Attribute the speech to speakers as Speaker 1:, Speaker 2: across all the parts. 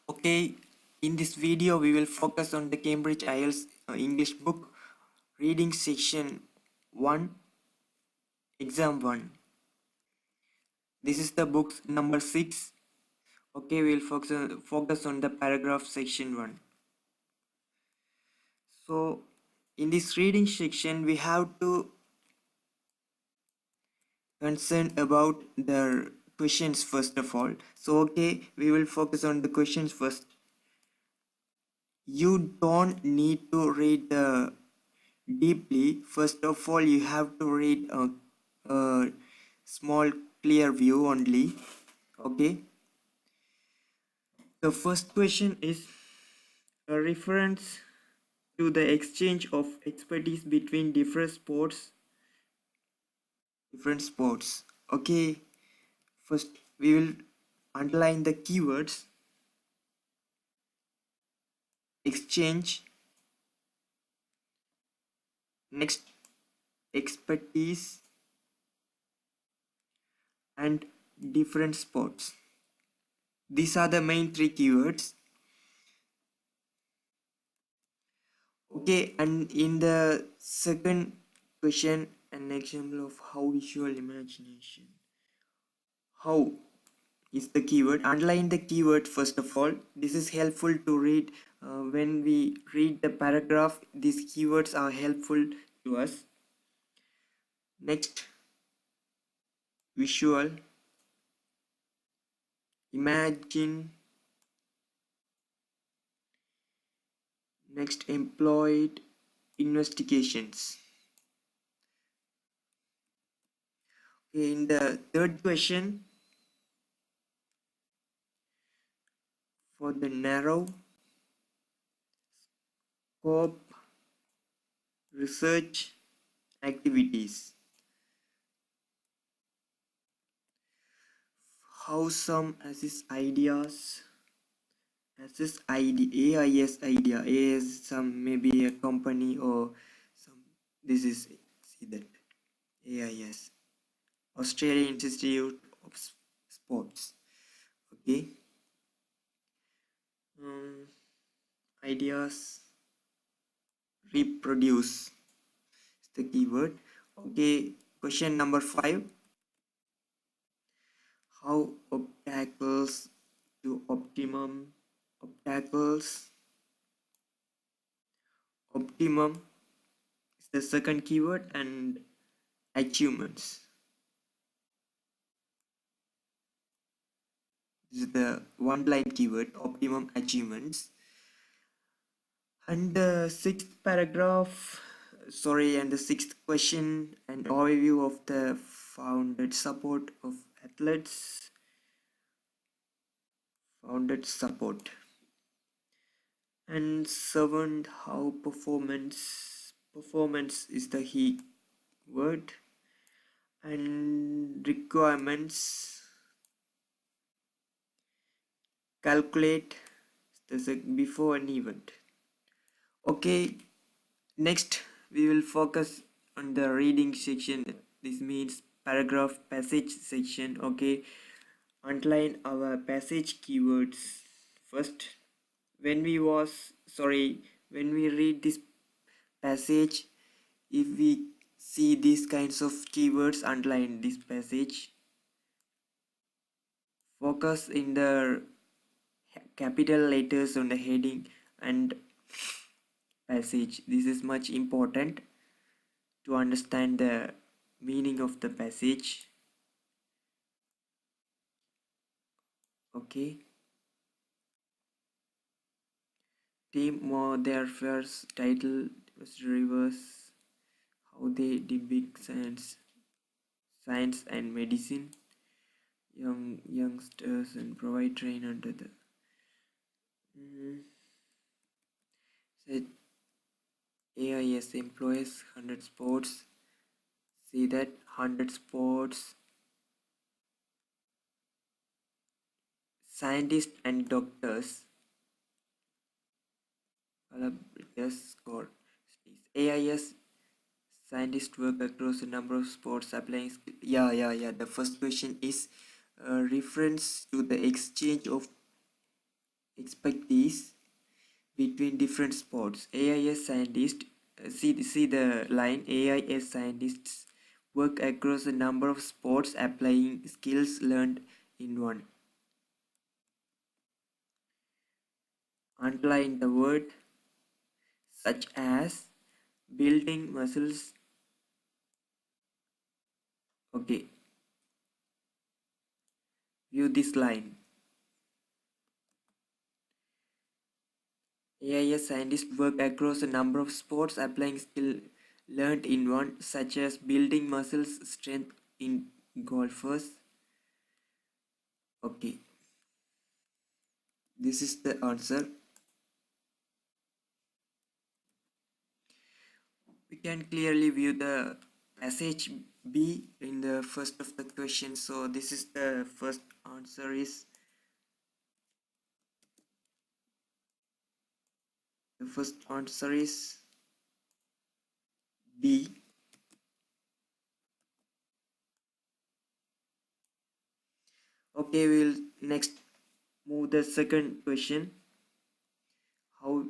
Speaker 1: Okay, in this video we will focus on the Cambridge IELTS English book reading section 1, exam 1. This is the book number 6. Okay, we will focus on the paragraph section 1. So in this reading section we have to concern about the questions first of all. So okay, we will focus on the questions first. You don't need to read the deeply. First of all, you have to read a small clear view only. Okay, the first question is a reference to the exchange of expertise between different sports. Okay, first we will underline the keywords exchange, next expertise, and different sports. These are the main three keywords. Okay, and in the second question, an example of how visual imagination. How is the keyword? Underline the keyword first of all. This is helpful to read when we read the paragraph. These keywords are helpful to us. Next, visual, imagine. Next, employed, investigations. Okay, in the third question, for the narrow, scope, research, activities. How some assess ideas, assess idea, AIS idea, AIS some maybe a company or some, this is, see that, AIS, Australian Institute of Sports. Okay, ideas, reproduce is the keyword. Okay, question number 5. How obstacles to optimum, obstacles, optimum is the second keyword, and achievements. This is the one line keyword, optimum achievements. And the sixth paragraph, and the sixth question, an overview of the founded support of athletes. Founded support. And seventh, how performance is the key word. And requirements, calculate before an event. Okay, next we will focus on the reading section. This means paragraph passage section. Okay, underline our passage keywords first. When we read this passage, if we see these kinds of keywords, underline this passage. Focus in the capital letters on the heading and passage. This is much important to understand the meaning of the passage. Okay, team more their first title was reverse, how they depict science and medicine, youngsters, and provide train under the said AIS employs 100 sports. See that 100 sports, scientists and doctors, score. AIS scientists work across a number of sports applying skill. Yeah. The first question is reference to the exchange of expertise between different sports. AIS scientists, see the line, AIS scientists work across a number of sports applying skills learned in one. Underline the word such as building muscles. Okay, view this line. AIS scientists work across a number of sports applying skill learned in one, such as building muscles strength in golfers. Okay, this is the answer. We can clearly view the passage B in the first of the question. So this is the first answer is B. Okay, we'll next move the second question. How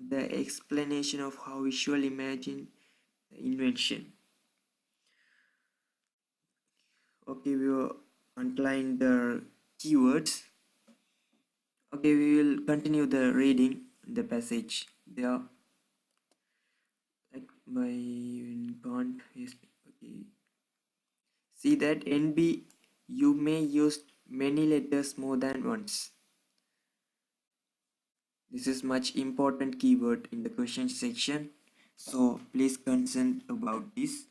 Speaker 1: the explanation of how visual imagine the invention. Okay, we will underline the keywords. Okay, we will continue the reading the passage. There, like my can't is okay. See that NB, you may use many letters more than once. This is much important keyword in the question section. So please concern about this.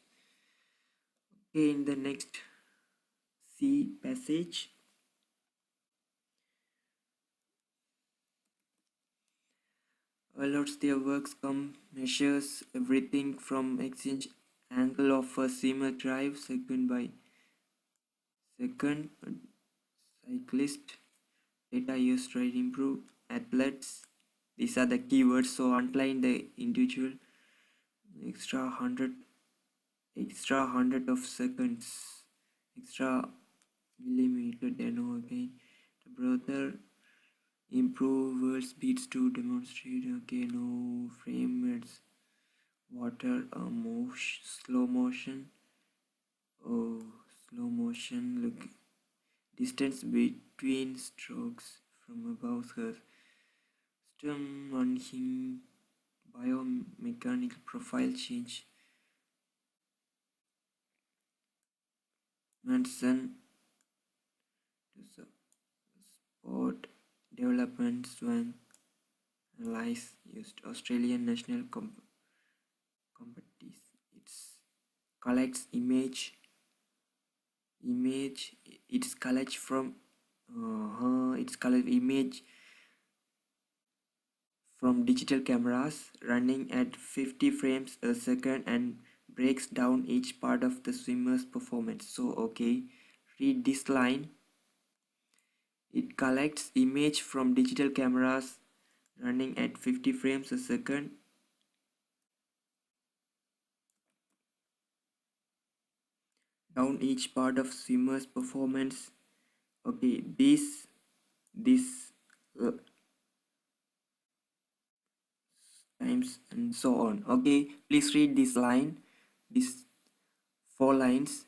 Speaker 1: Okay, in the next C passage. Allows their works come measures everything from exchange angle of a seamer drive second by second, cyclist, data used to improve, athletes. These are the keywords. So underline the individual extra hundred of seconds, extra millimeter. Then again, the brother improve world speeds to demonstrate. Okay, no frame rates, water, slow motion. Oh, slow motion. Look, distance between strokes from above her. Stem on him, biomechanical profile change. Manson to support development swan analyze used Australian national companies. It's collects image. It's collect from it's collect image from digital cameras running at 50 frames a second and breaks down each part of the swimmer's performance. So okay, read this line. It collects image from digital cameras running at 50 frames a second down each part of swimmer's performance. Okay, this times and so on. Okay, please read this line, these 4 lines.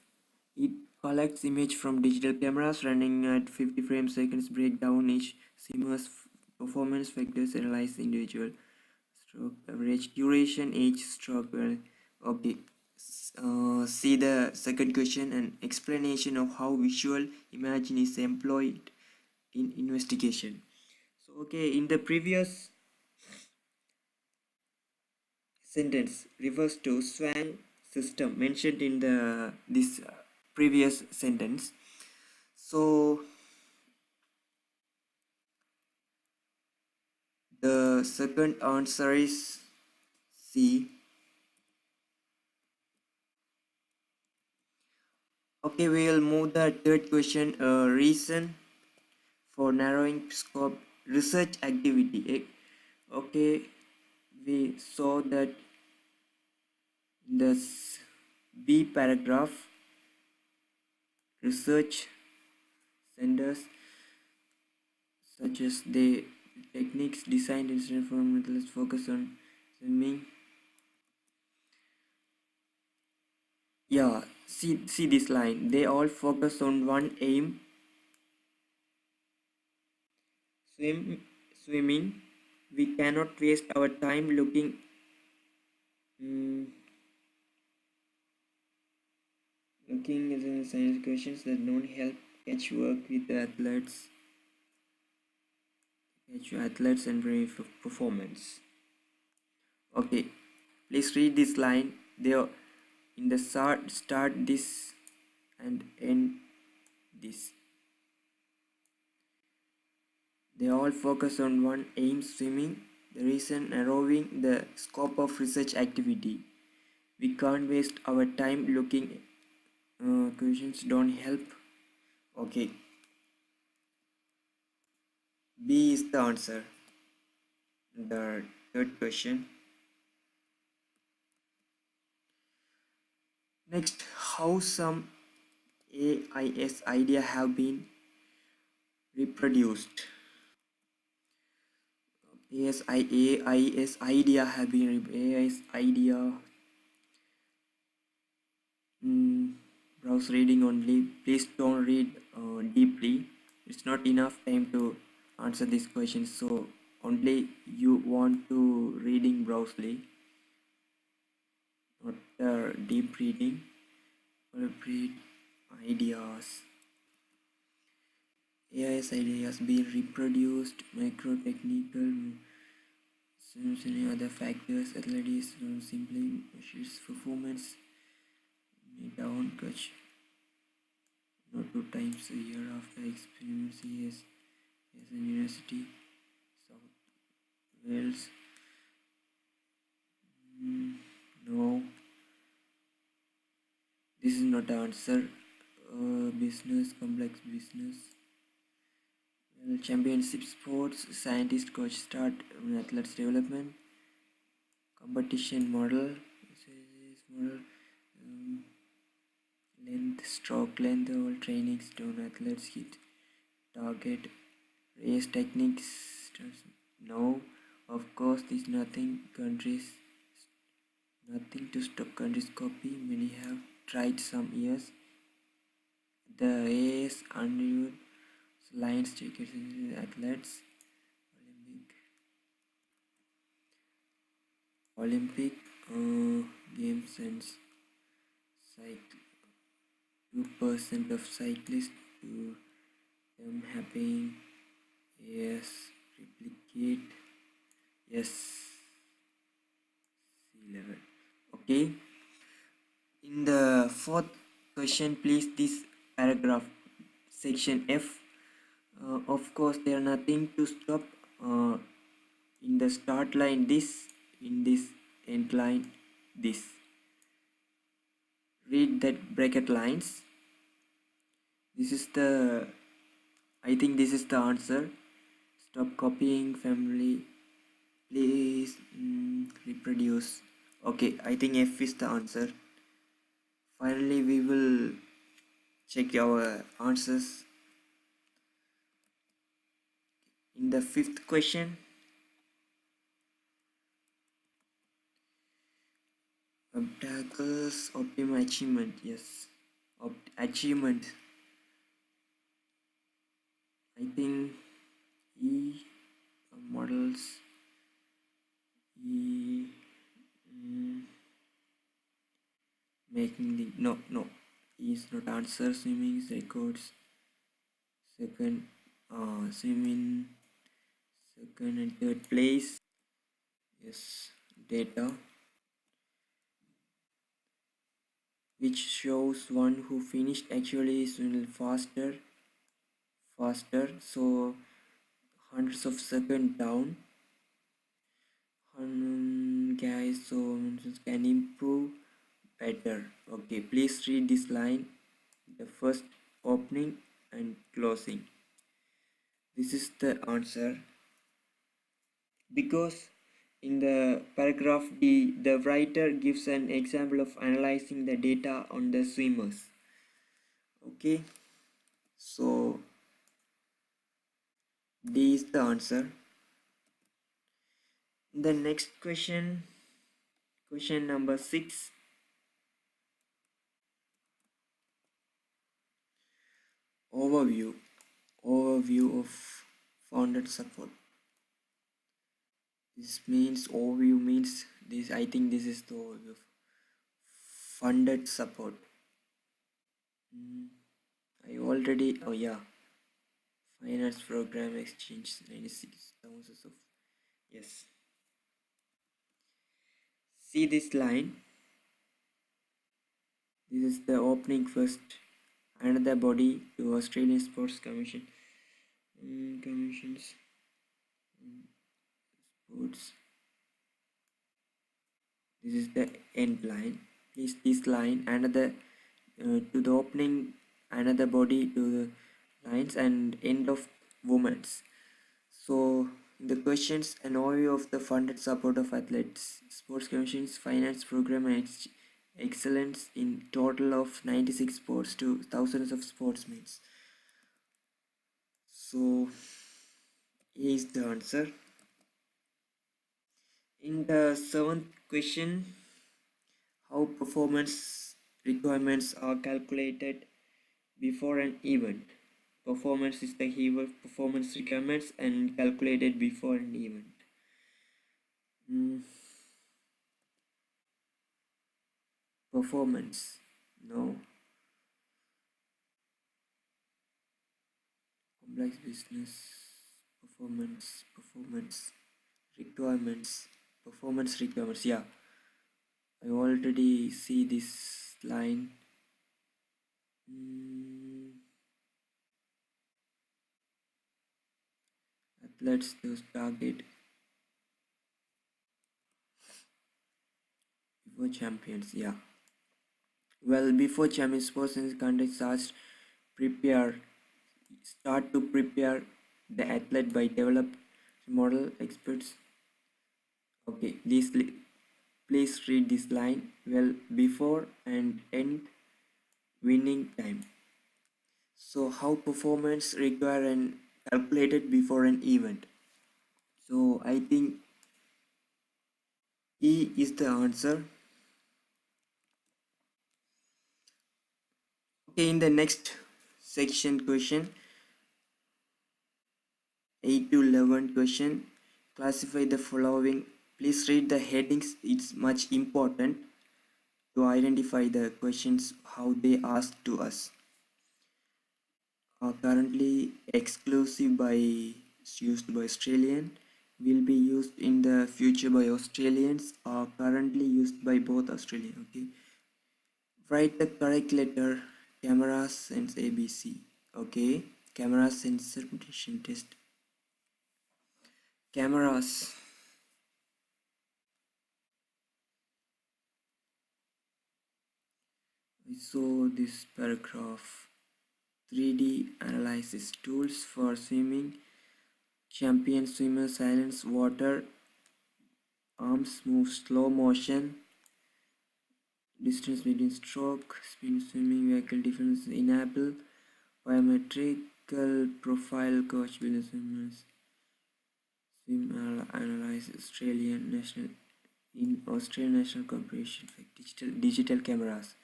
Speaker 1: It collects image from digital cameras running at 50 frames seconds, break down each swimmer's performance factors, analyze the individual stroke average duration, each stroke. Okay, see the second question, an explanation of how visual imaging is employed in investigation. So okay, in the previous sentence refers to swan system mentioned in the this previous sentence. So the second answer is C. Okay, we will move the third question. A reason for narrowing scope research activity. Okay, we saw that in the B paragraph, research centers such as they techniques designed instead from let's focus on swimming. Yeah, see this line. They all focus on one aim, swimming. We cannot waste our time mm, looking at the science questions that don't help catch work with the athletes and brave performance. Okay, please read this line. They are in the start this and end this. They all focus on one aim, swimming. The reason narrowing the scope of research activity. We can't waste our time looking questions don't help. Okay, B is the answer. The third question. Next, how some AIS idea have been reproduced. AIS idea have been AIS idea. Browse reading only. Please don't read deeply. It's not enough time to answer this question, so only you want to reading browsely, not deep reading. Read ideas. AIS ideas being reproduced, micro technical any other factors. Athletics don't simply measures performance. Down coach not 2 times a year after experiments he has a university South Wales. No, this is not the answer. Business, complex business. Well, championship sports, scientist coach start athletes development, competition model, length, stroke length, all trainings done athletes hit target, race techniques. No, of course, there's nothing to stop countries copy. Many have tried some years. The AS unreviewed lines tickets athletes. Olympic games and cycle. 2% of cyclists to them happening. Yes, replicate. Yes, sea level. Okay. In the fourth question, please this paragraph section F. Of course, there are nothing to stop in the start line. This in this end line. This. Read that bracket lines. This is the. I think this is the answer. Stop copying family. Please reproduce. Okay, I think F is the answer. Finally, we will check our answers. In the fifth question, obstacles, optimum achievement. Yes, achievement. I think E models. E making the no E is not answer. Swimming records. Second, swimming second and third place. Yes, data which shows one who finished actually is faster, so hundreds of seconds down. Guys, so can improve better. Okay, please read this line, the first opening and closing. This is the answer, because in the paragraph D, the writer gives an example of analyzing the data on the swimmers. Okay, so D is the answer. The next question number 6. Overview of founded support. This means overview means this. I think this is the overview of funded support. I already, oh yeah, finance program exchange 96,000 of, yes. See this line. This is the opening first. Another body to Australian Sports Commission. Commissions. Sports. This is the end line. Please this line another to the opening, another body to the lines and end of women's. So the questions, an overview of the funded support of athletes, sports commissions, finance program and excellence in total of 96 sports to thousands of sportsmen. So here is the answer. In the 7th question, how performance requirements are calculated before an event. Performance is the keyword, performance requirements and calculated before an event. Performance, no. Complex business, performance requirements, yeah. I already see this line. Athletes to target before champions, yeah. Well, before champions, persons conduct start to prepare the athlete by develop model experts. Okay, please read this line. Well, before and end winning time. So how performance require and calculated before an event. So I think E is the answer. Okay, in the next section question, 8 to 11 question, classify the following. Please read the headings. It's much important to identify the questions how they ask to us. Are currently exclusive by used by Australian, will be used in the future by Australians, are currently used by both Australian. Okay, write the correct letter. Camera sense ABC. Okay, camera sensor mutation test. Cameras. I saw this paragraph. 3D analysis tools for swimming. Champion swimmer silence water. Arms move slow motion. Distance between stroke. Speed swimming vehicle difference enable. Biometrical profile coach business swimmers. Swim analyze Australian national in Australian national corporation like digital cameras.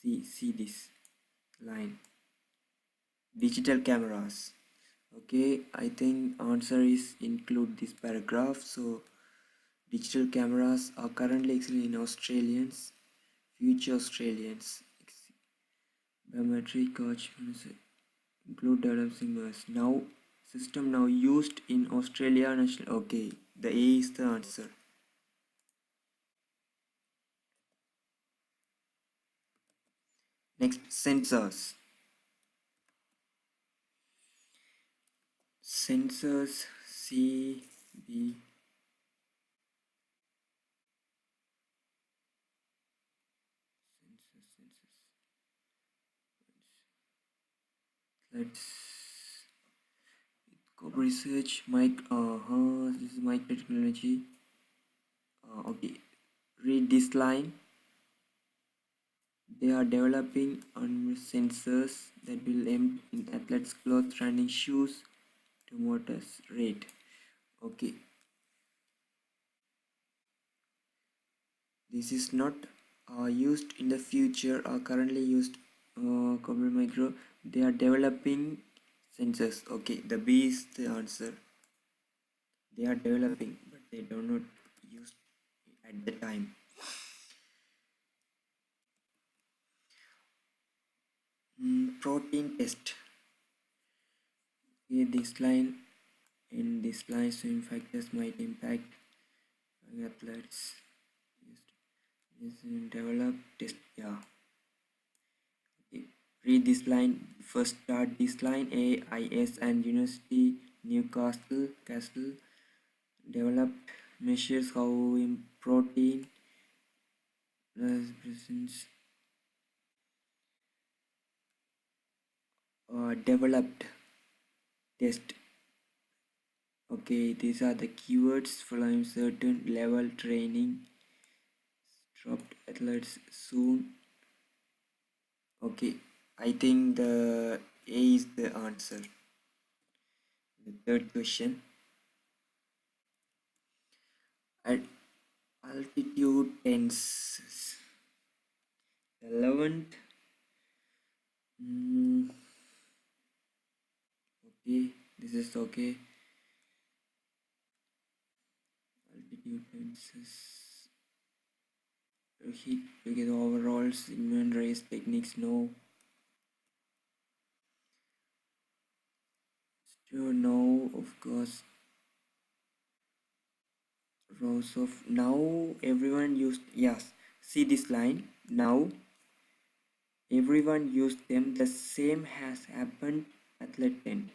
Speaker 1: See this line. Digital cameras. Okay, I think answer is include this paragraph. So digital cameras are currently existing in Australians, future Australians. Biometric coach include developing now system now used in Australia national. Okay, the A is the answer. Next, sensors. Sensors C B. Let's go research this is microtechnology. Okay, read this line. They are developing on sensors that will aim in athletes' clothes, running shoes to motors rate. Okay. This is not used in the future or currently used corporate micro. They are developing sensors. Okay, the B is the answer. They are developing, but they do not use at the time. Protein test. Okay, this line in this line swim factors might impact athletes. Yes, develop test. Yeah. Okay. Read this line. First start this line. AIS and University Newcastle Castle developed measures how in protein presence developed test. Okay, these are the keywords following certain level training. Dropped athletes soon. Okay, I think the A is the answer. The third question. At altitude tenses. 11th. Okay, this is okay. Altitude tenses. Heat together overalls, human race techniques, no. Sure, no, of course. Rows of now everyone used, yes. See this line. Now everyone used them. The same has happened at the 10.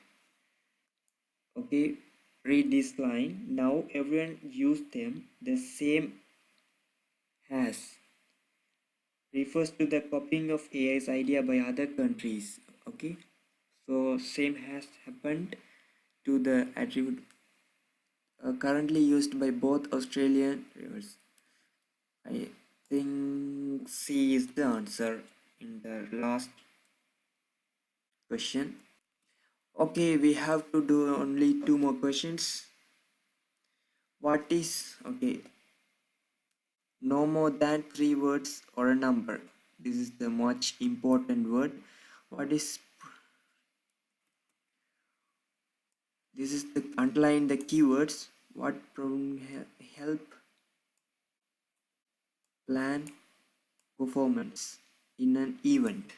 Speaker 1: Okay, read this line. Now everyone used them. The same has refers to the copying of AI's idea by other countries. Okay, so same has happened to the attribute currently used by both Australian rivers. I think C is the answer in the last question. Okay, we have to do only two more questions. What is, okay, no more than three words or a number? This is the much important word. What is, this is the underline the keywords. What problem help plan performance in an event?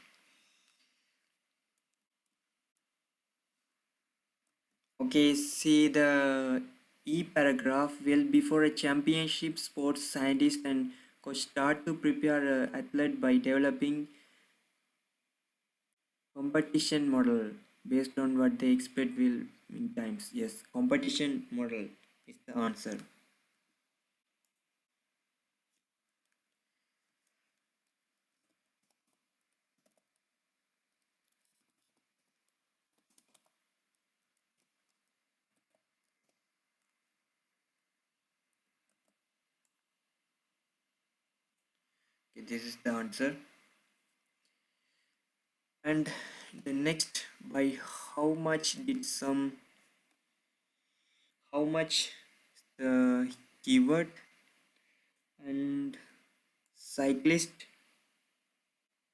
Speaker 1: Okay, see the E paragraph. Well, before a championship, sports scientist and coach start to prepare an athlete by developing competition model based on what they expect will in times. Yes, competition model is the answer. Okay, this is the answer. And the next, by how much did some, how much the keyword and cyclist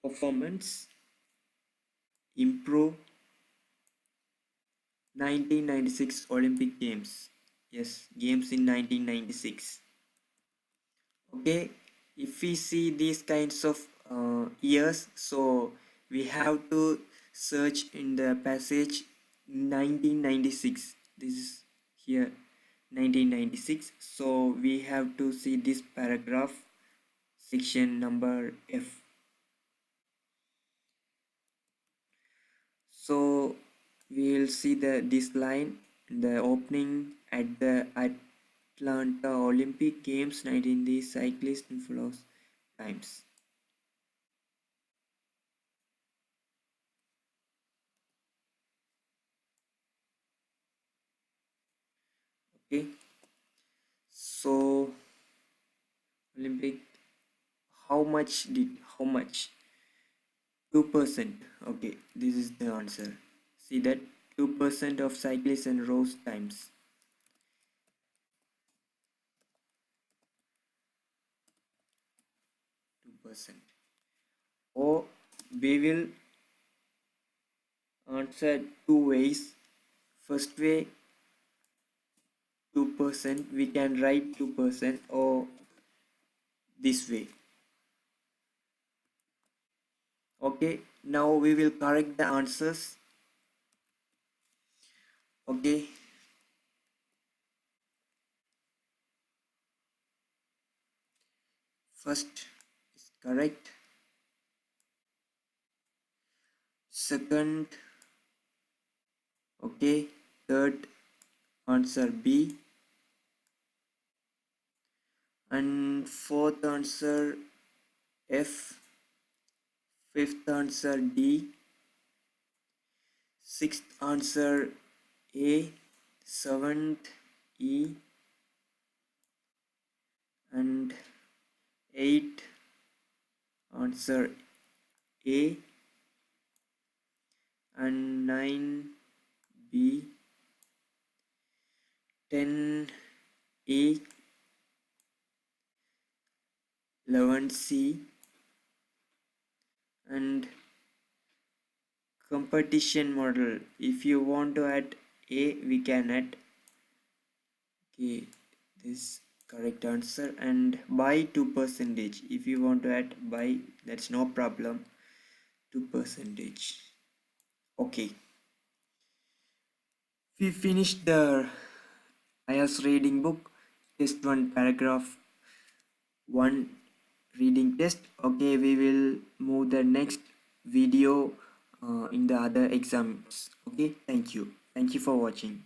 Speaker 1: performance improve 1996 Olympic Games. Yes, games in 1996. Okay, if we see these kinds of years, so we have to search in the passage 1996. This is here 1996. So we have to see this paragraph, section number F. So we will see this line, the opening at the Atlanta Olympic Games 19, the cyclist in follows times. Okay, so Olympic, how much 2%. Okay, this is the answer. See that 2% of cyclists and rows times. 2%. Or we will answer two ways. First way, 2%, we can write 2%, or this way. Okay, now we will correct the answers. Okay, first is correct, second, okay, third answer B, and fourth answer F, fifth answer D, sixth answer A, seventh E, and eighth answer A, and 9 B, 10 A, 11 C, and competition model. If you want to add A, we can add. Okay, this correct answer. And by 2%, if you want to add by, that's no problem. 2%. Okay, we finished the IELTS reading book, test 1 paragraph 1 reading test. Okay, we will move the next video in the other exams. Okay, thank you for watching.